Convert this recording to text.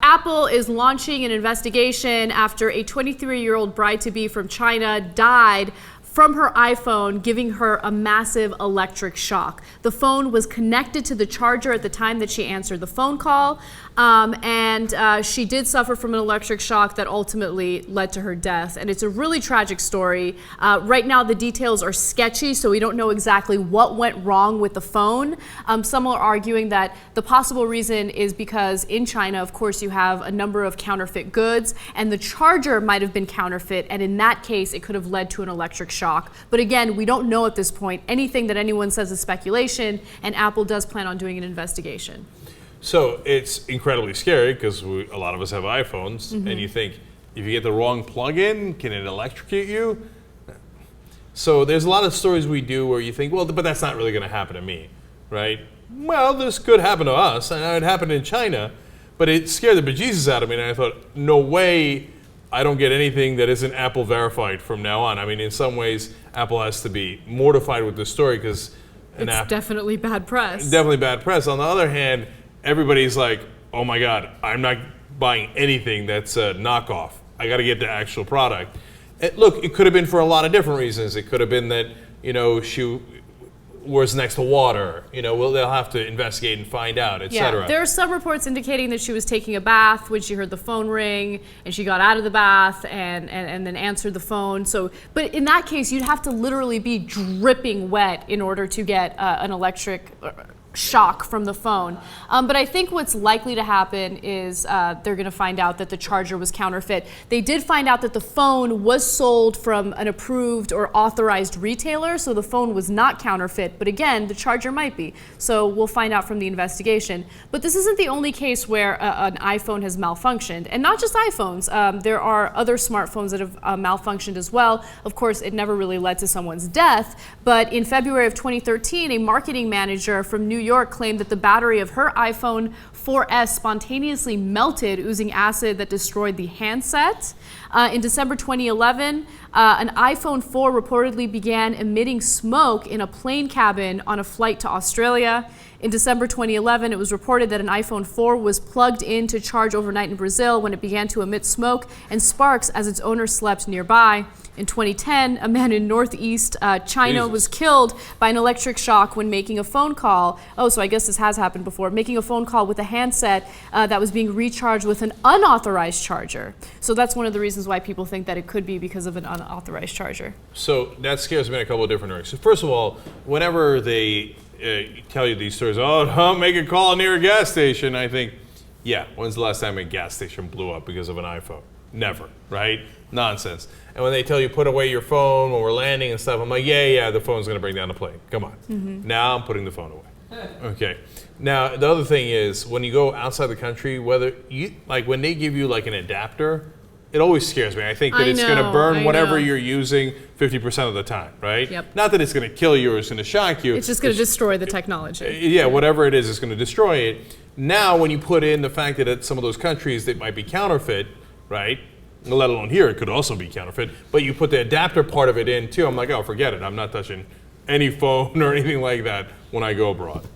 Apple is launching an investigation after a 23-year-old bride-to-be from China died from her iPhone, giving her a massive electric shock. The phone was connected to the charger at the time that she answered the phone call, and she did suffer from an electric shock that ultimately led to her death. And it's a really tragic story. Right now, the details are sketchy, so we don't know exactly what went wrong with the phone. Some are arguing that the possible reason is because in China, of course, you have a number of counterfeit goods, and the charger might have been counterfeit, and in that case, it could have led to an electric shock. But again, we don't know at this point. Anything that anyone says is speculation, and Apple does plan on doing an investigation. So it's incredibly scary because a lot of us have iPhones, and you think, if you get the wrong plug-in, can it electrocute you? So there's a lot of stories we do where you think, well, but that's not really going to happen to me, right? Well, this could happen to us, and it happened in China, but it scared the bejesus out of me, and I thought, no way I don't get anything that isn't Apple verified from now on. I mean, in some ways, Apple has to be mortified with this story because it's definitely bad press. Definitely bad press. On the other hand, everybody's like, oh my God, I'm not buying anything that's a knockoff. I got to get the actual product. Look, it could have been for a lot of different reasons. It could have been that, she was next to water. They'll have to investigate and find out, etc. Yeah, there are some reports indicating that she was taking a bath when she heard the phone ring, and she got out of the bath and then answered the phone. So, but in that case, you'd have to literally be dripping wet in order to get an electric shock from the phone. But I think what's likely to happen is they're going to find out that the charger was counterfeit. They did find out that the phone was sold from an approved or authorized retailer, so the phone was not counterfeit. But again, the charger might be. So we'll find out from the investigation. But this isn't the only case where an iPhone has malfunctioned. And not just iPhones. There are other smartphones that have malfunctioned as well. Of course, it never really led to someone's death. But in February of 2013, a marketing manager from New York claimed that the battery of her iPhone 4S spontaneously melted, oozing acid that destroyed the handset. In December 2011, an iPhone 4 reportedly began emitting smoke in a plane cabin on a flight to Australia. In December 2011, it was reported that an iPhone 4 was plugged in to charge overnight in Brazil when it began to emit smoke and sparks as its owner slept nearby. In 2010, a man in northeast China was killed by an electric shock when making a phone call. Oh, so I guess this has happened before. Making a phone call with a handset that was being recharged with an unauthorized charger. So that's one of the reasons why people think that it could be because of an unauthorized charger. So that scares me in a couple of different areas. So first of all, whenever they tell you these stories, don't make a call near a gas station, I think, yeah, when's the last time a gas station blew up because of an iPhone? Never, right? Nonsense. And when they tell you put away your phone when we're landing and stuff, I'm like, yeah, the phone's going to bring down the plane. Come on. Now I'm putting the phone away. Okay. Now, the other thing is when you go outside the country, whether you, like when they give you like an adapter, it always scares me. I think that it's going to burn whatever you're using 50% of the time, right? Yep. Not that it's going to kill you or it's going to shock you. It's just going to destroy the technology. Yeah, whatever it is going to destroy it. Now, when you put in the fact that at some of those countries that might be counterfeit, right? Let alone here, it could also be counterfeit. But you put the adapter part of it in too. I'm like, oh, forget it. I'm not touching any phone or anything like that when I go abroad.